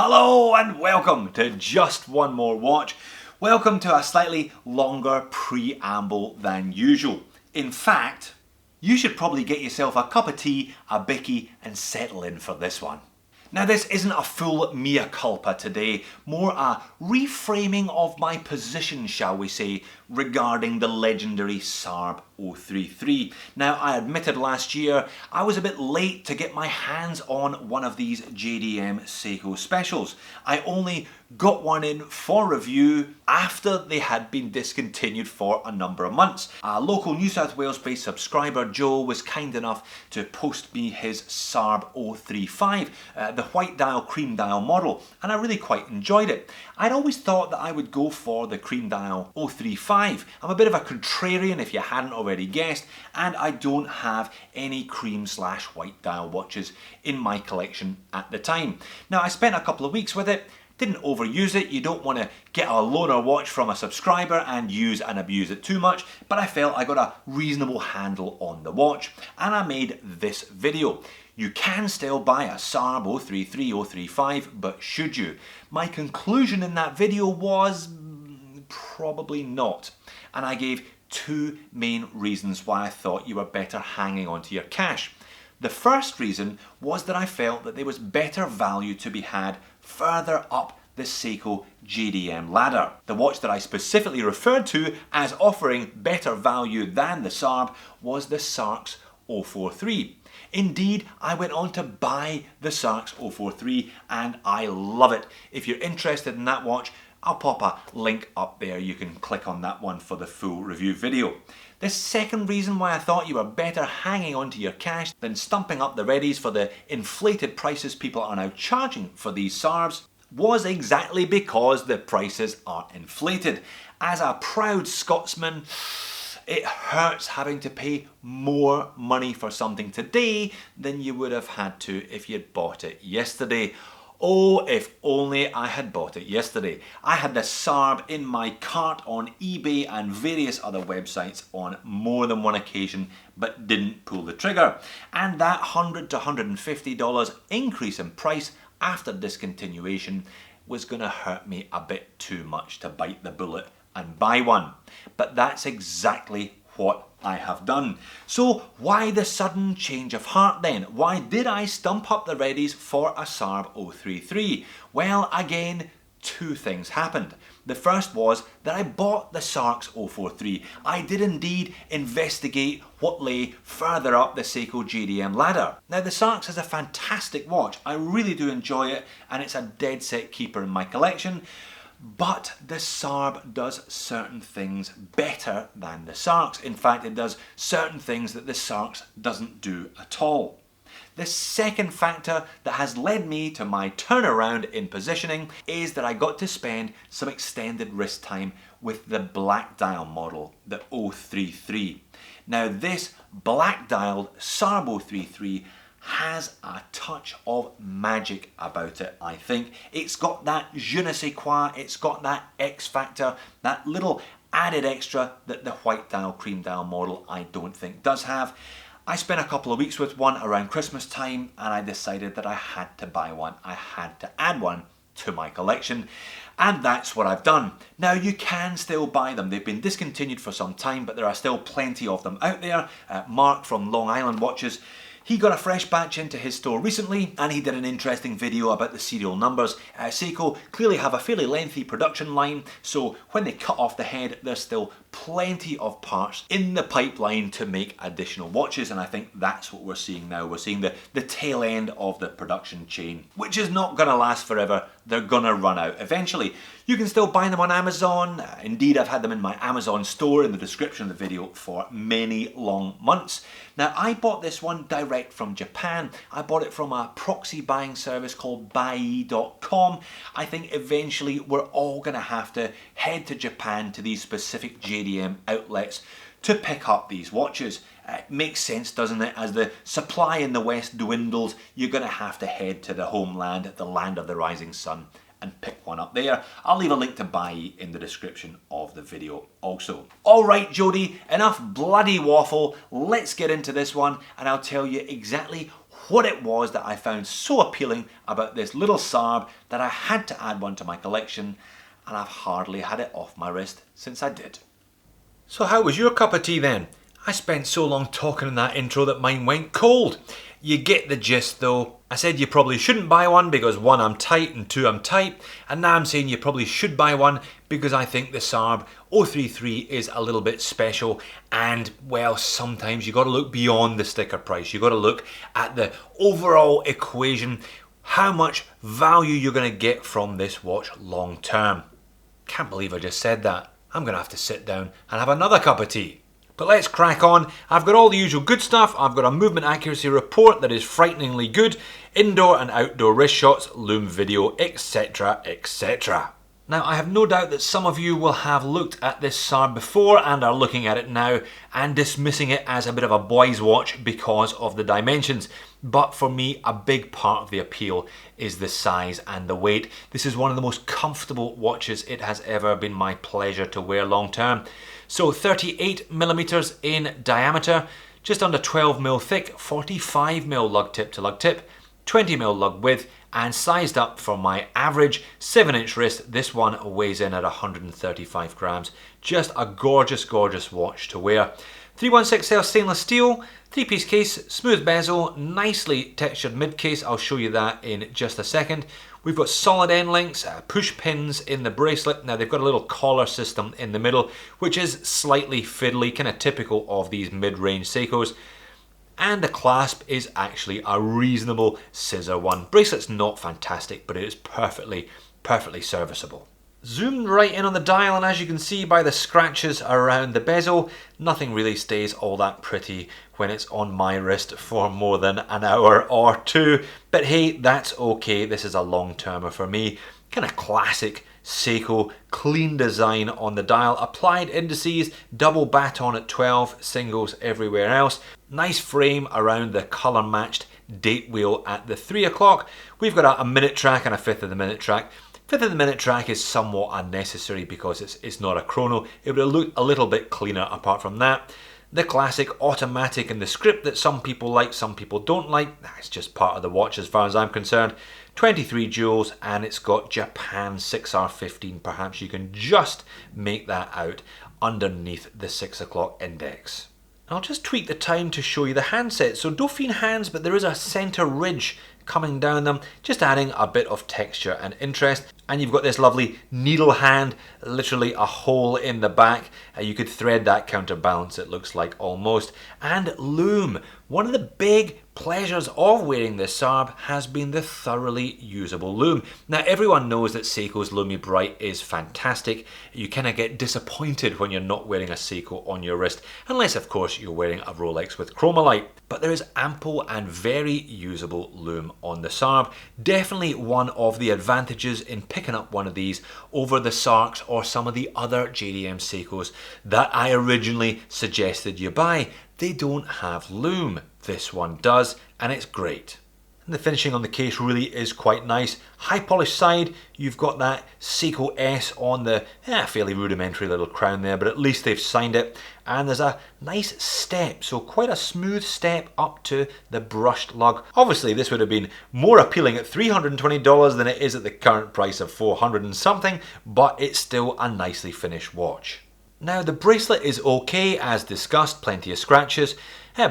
Hello and welcome to Just One More Watch. Welcome to a slightly longer preamble than usual. In fact, you should probably get yourself a cup of tea, a bicky and settle in for this one. Now this isn't a full mea culpa today, more a reframing of my position, shall we say, regarding the legendary SARB 033. Now I admitted last year I was a bit late to get my hands on one of these JDM Seiko specials. I only got one in for review after they had been discontinued for a number of months. A local New South Wales based subscriber, Joe, was kind enough to post me his SARB 035, the white dial cream dial model, and I really quite enjoyed it. I'd always thought that I would go for the cream dial 035. I'm a bit of a contrarian if you hadn't already guessed, and I don't have any cream/white dial watches in my collection at the time. Now I spent a couple of weeks with it. Didn't overuse it. You don't want to get a loaner watch from a subscriber and use and abuse it too much, but I felt I got a reasonable handle on the watch and I made this video. You can still buy a SARB 033, 035, but should you? My conclusion in that video was probably not, and I gave two main reasons why I thought you were better hanging on to your cash. The first reason was that I felt that there was better value to be had further up the Seiko JDM ladder. The watch that I specifically referred to as offering better value than the SARB was the SARX 043. Indeed, I went on to buy the SARX 043 and I love it. If you're interested in that watch, I'll pop a link up there. You can click on that one for the full review video. The second reason why I thought you were better hanging on to your cash than stumping up the readies for the inflated prices people are now charging for these SARBs was exactly because the prices are inflated. As a proud Scotsman, it hurts having to pay more money for something today than you would have had to if you'd bought it yesterday. Oh, if only I had bought it yesterday. I had the SARB in my cart on eBay and various other websites on more than one occasion, but didn't pull the trigger. And that $100 to $150 increase in price after discontinuation was going to hurt me a bit too much to bite the bullet and buy one. But that's exactly what I have done. So why the sudden change of heart then? Why did I stump up the readies for a SARB 033? Well, again, two things happened. The first was that I bought the SARX 043. I did indeed investigate what lay further up the Seiko JDM ladder. Now the SARX is a fantastic watch. I really do enjoy it and it's a dead set keeper in my collection. But the SARB does certain things better than the SARX. In fact, it does certain things that the SARX doesn't do at all. The second factor that has led me to my turnaround in positioning is that I got to spend some extended wrist time with the black dial model, the 033. Now this black dialed SARB 033 has a touch of magic about it, I think. It's got that je ne sais quoi, it's got that X factor, that little added extra that the white dial cream dial model I don't think does have. I spent a couple of weeks with one around Christmas time and I decided that I had to buy one. I had to add one to my collection, and that's what I've done. Now you can still buy them. They've been discontinued for some time, but there are still plenty of them out there. Mark from Long Island Watches, he got a fresh batch into his store recently and he did an interesting video about the serial numbers. Seiko clearly have a fairly lengthy production line, so when they cut off the head there's still plenty of parts in the pipeline to make additional watches, and I think that's what we're seeing now. We're seeing the tail end of the production chain, which is not going to last forever. They're going to run out eventually. You can still buy them on Amazon. Indeed, I've had them in my Amazon store in the description of the video for many long months. Now, I bought this one direct from Japan. I bought it from a proxy buying service called Buy.com. I think eventually we're all going to have to head to Japan to these specific JDM outlets to pick up these watches. It makes sense, doesn't it? As the supply in the West dwindles, you're going to have to head to the homeland, the land of the rising sun, and pick one up there. I'll leave a link to buy in the description of the video also. All right, Jody, enough bloody waffle. Let's get into this one and I'll tell you exactly what it was that I found so appealing about this little SARB that I had to add one to my collection, and I've hardly had it off my wrist since I did. So how was your cup of tea then? I spent so long talking in that intro that mine went cold. You get the gist though. I said you probably shouldn't buy one because 1, I'm tight, and 2, I'm tight, and now I'm saying you probably should buy one because I think the SARB 033 is a little bit special, and well, sometimes you got to look beyond the sticker price. You got to look at the overall equation, how much value you're going to get from this watch long term. Can't believe I just said that. I'm going to have to sit down and have another cup of tea. But let's crack on. I've got all the usual good stuff. I've got a movement accuracy report that is frighteningly good, indoor and outdoor wrist shots, loom video, etc, etc. Now I have no doubt that some of you will have looked at this SARB before and are looking at it now and dismissing it as a bit of a boy's watch because of the dimensions. But for me, a big part of the appeal is the size and the weight. This is one of the most comfortable watches it has ever been my pleasure to wear long term. So 38mm in diameter, just under 12mm thick, 45mm lug tip to lug tip, 20mm lug width, and sized up for my average 7-inch wrist. This one weighs in at 135 grams. Just a gorgeous, gorgeous watch to wear. 316L stainless steel, 3-piece case, smooth bezel, nicely textured mid case. I'll show you that in just a second. We've got solid end links, push pins in the bracelet. Now they've got a little collar system in the middle, which is slightly fiddly, kind of typical of these mid-range Seikos. And the clasp is actually a reasonable scissor one. Bracelet's not fantastic, but it is perfectly serviceable. Zoomed right in on the dial, and as you can see by the scratches around the bezel, nothing really stays all that pretty when it's on my wrist for more than an hour or two. But hey, that's okay. This is a long-termer for me. Kind of classic Seiko, clean design on the dial, applied indices, double baton at 12, singles everywhere else. Nice frame around the colour matched date wheel at the 3 o'clock. We've got a minute track and a fifth of the minute track. Fifth of the minute track is somewhat unnecessary because it's not a chrono. It would look a little bit cleaner apart from that. The classic automatic in the script that some people like, some people don't like. That's just part of the watch as far as I'm concerned. 23 jewels, and it's got Japan 6R15. Perhaps you can just make that out underneath the 6 o'clock index. I'll just tweak the time to show you the handset. So Dauphine hands, but there is a center ridge coming down them, just adding a bit of texture and interest. And you've got this lovely needle hand, literally a hole in the back. You could thread that counterbalance, it looks like, almost. And loom. One of the big pleasures of wearing this SARB has been the thoroughly usable loom. Now everyone knows that Seiko's Lumi Bright is fantastic. You kind of get disappointed when you're not wearing a Seiko on your wrist, unless of course you're wearing a Rolex with Chromalight. But there is ample and very usable loom on the SARB. Definitely one of the advantages in picking up one of these over the Sarks or some of the other JDM Seikos that I originally suggested you buy. They don't have loom. This one does, and it's great. And the finishing on the case really is quite nice. High polished side, you've got that Seiko S on the fairly rudimentary little crown there, but at least they've signed it. And there's a nice step, so quite a smooth step up to the brushed lug. Obviously this would have been more appealing at $320 than it is at the current price of $400 and something, but it's still a nicely finished watch. Now the bracelet is okay, as discussed, plenty of scratches,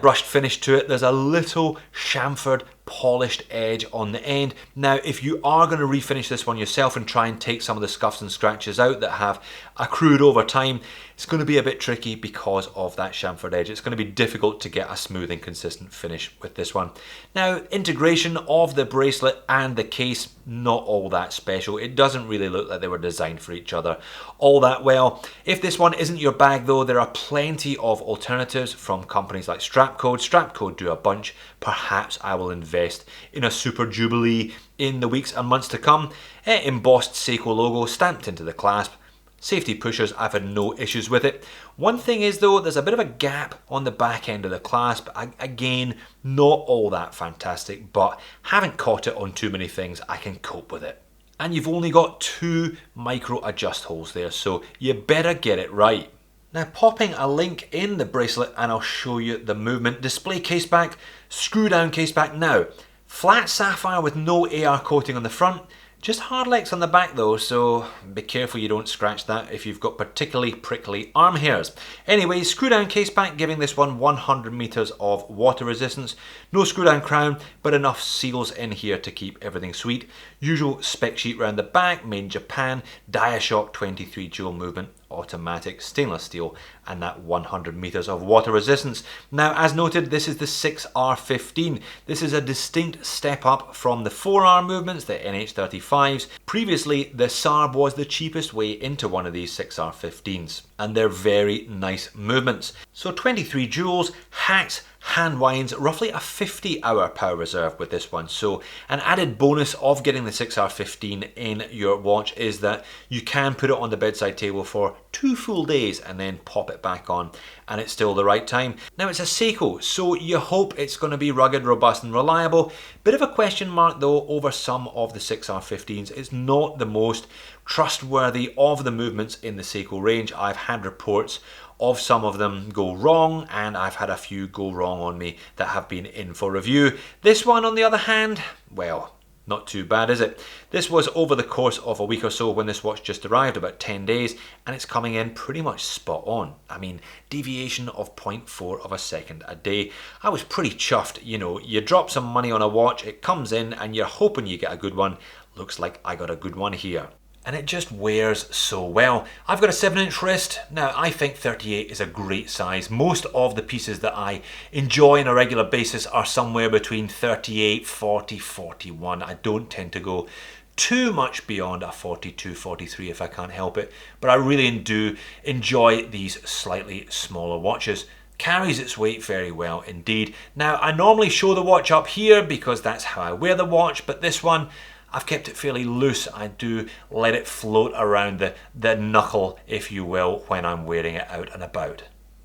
brushed finish to it. There's a little chamfered polished edge on the end. Now if you are going to refinish this one yourself and try and take some of the scuffs and scratches out that have accrued over time, it's going to be a bit tricky because of that chamfered edge. It's going to be difficult to get a smooth and consistent finish with this one. Now integration of the bracelet and the case, not all that special. It doesn't really look like they were designed for each other all that well. If this one isn't your bag though, there are plenty of alternatives from companies like Strapcode. Strapcode do a bunch. Perhaps I will invest in a Super Jubilee in the weeks and months to come. Embossed Seiko logo stamped into the clasp. Safety pushers, I've had no issues with it. One thing is though, there's a bit of a gap on the back end of the clasp. Again, not all that fantastic, but haven't caught it on too many things. I can cope with it. And you've only got 2 micro adjust holes there, so you better get it right. Now popping a link in the bracelet and I'll show you the movement. Display case back, screw down case back. Now, flat sapphire with no AR coating on the front. Just hard legs on the back though, so be careful you don't scratch that if you've got particularly prickly arm hairs. Anyway, screw down case back, giving this one 100 meters of water resistance. No screw down crown, but enough seals in here to keep everything sweet. Usual spec sheet round the back, made in Japan, Diashock 23 dual movement, automatic stainless steel, and that 100 meters of water resistance. Now, as noted, this is the 6R15. This is a distinct step up from the 4R movements, the NH35s. Previously, the SARB was the cheapest way into one of these 6R15s, and they're very nice movements. So 23 joules, hacked, hand winds, roughly a 50-hour power reserve with this one. So an added bonus of getting the 6R15 in your watch is that you can put it on the bedside table for 2 full days and then pop it back on and it's still the right time. Now it's a Seiko, so you hope it's going to be rugged, robust and reliable. Bit of a question mark though over some of the 6R15s. It's not the most trustworthy of the movements in the Seiko range. I've had reports of some of them go wrong, and I've had a few go wrong on me that have been in for review. This one, on the other hand, well, not too bad, is it? This was over the course of a week or so when this watch just arrived, about 10 days, and it's coming in pretty much spot on. I mean, deviation of 0.4 of a second a day. I was pretty chuffed, you know, you drop some money on a watch, it comes in, and you're hoping you get a good one. Looks like I got a good one here. And it just wears so well. I've got a 7-inch wrist. Now, I think 38 is a great size. Most of the pieces that I enjoy on a regular basis are somewhere between 38, 40, 41. I don't tend to go too much beyond a 42, 43 if I can't help it. But I really do enjoy these slightly smaller watches. Carries its weight very well indeed. Now, I normally show the watch up here because that's how I wear the watch, but this one, I've kept it fairly loose. I do let it float around the knuckle, if you will, when I'm wearing it out and about.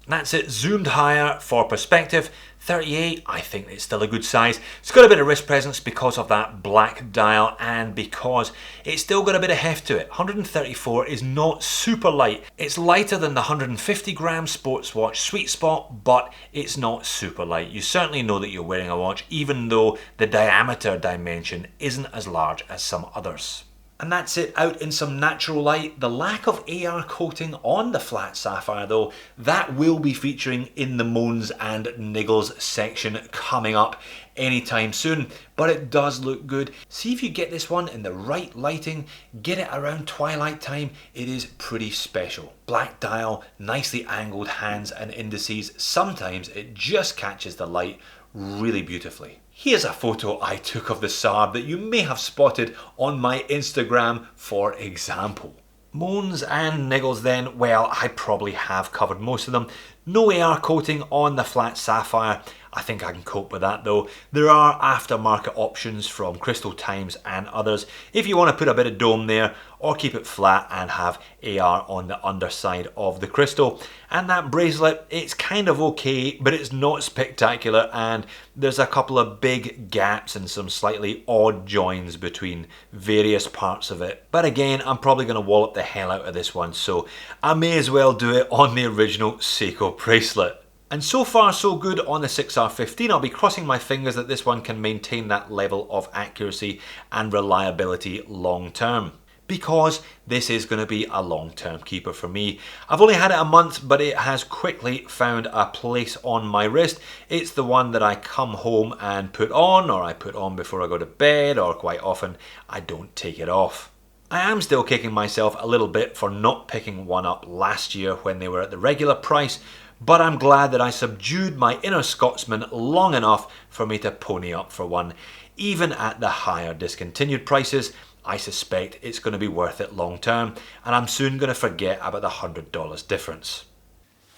That's it, zoomed higher for perspective. 38, I think it's still a good size. It's got a bit of wrist presence because of that black dial and because it's still got a bit of heft to it. 134 is not super light. It's lighter than the 150 gram sports watch sweet spot, but it's not super light. You certainly know that you're wearing a watch, even though the diameter dimension isn't as large as some others. And that's it, out in some natural light. The lack of AR coating on the flat sapphire though, that will be featuring in the moans and niggles section coming up anytime soon, but it does look good. See if you get this one in the right lighting, get it around twilight time, it is pretty special. Black dial, nicely angled hands and indices. Sometimes it just catches the light really beautifully. Here's a photo I took of the SARB that you may have spotted on my Instagram, for example. Moans and niggles then, well, I probably have covered most of them. No AR coating on the flat sapphire. I think I can cope with that though. There are aftermarket options from Crystal Times and others if you want to put a bit of dome there or keep it flat and have AR on the underside of the crystal. And that bracelet, it's kind of okay, but it's not spectacular, and there's a couple of big gaps and some slightly odd joins between various parts of it. But again, I'm probably going to wallop the hell out of this one, so I may as well do it on the original Seiko bracelet. And so far so good on the 6R15. I'll be crossing my fingers that this one can maintain that level of accuracy and reliability long term, because this is going to be a long-term keeper for me. I've only had it a month, but it has quickly found a place on my wrist. It's the one that I come home and put on, or I put on before I go to bed, or quite often I don't take it off. I am still kicking myself a little bit for not picking one up last year when they were at the regular price, but I'm glad that I subdued my inner Scotsman long enough for me to pony up for one. Even at the higher discontinued prices, I suspect it's going to be worth it long term, and I'm soon going to forget about the $100 difference.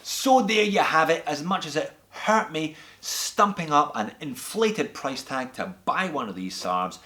So there you have it. As much as it hurt me stumping up an inflated price tag to buy one of these SARBs,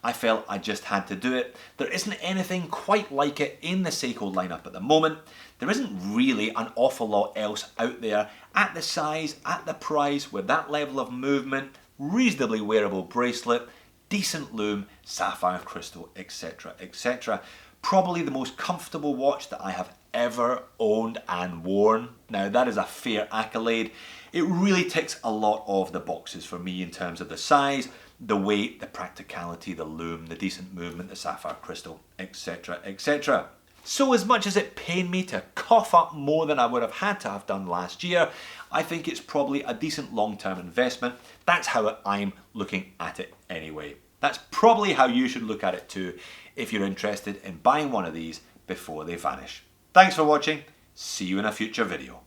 I felt I just had to do it. There isn't anything quite like it in the Seiko lineup at the moment. There isn't really an awful lot else out there at the size, at the price, with that level of movement, reasonably wearable bracelet, decent lume, sapphire crystal, etc, etc. Probably the most comfortable watch that I have ever owned and worn. Now that is a fair accolade. It really ticks a lot of the boxes for me in terms of the size, the weight, the practicality, the lume, the decent movement, the sapphire crystal, etc, etc. So as much as it pained me to cough up more than I would have had to have done last year, I think it's probably a decent long-term investment. That's how I'm looking at it anyway. That's probably how you should look at it too if you're interested in buying one of these before they vanish. Thanks for watching. See you in a future video.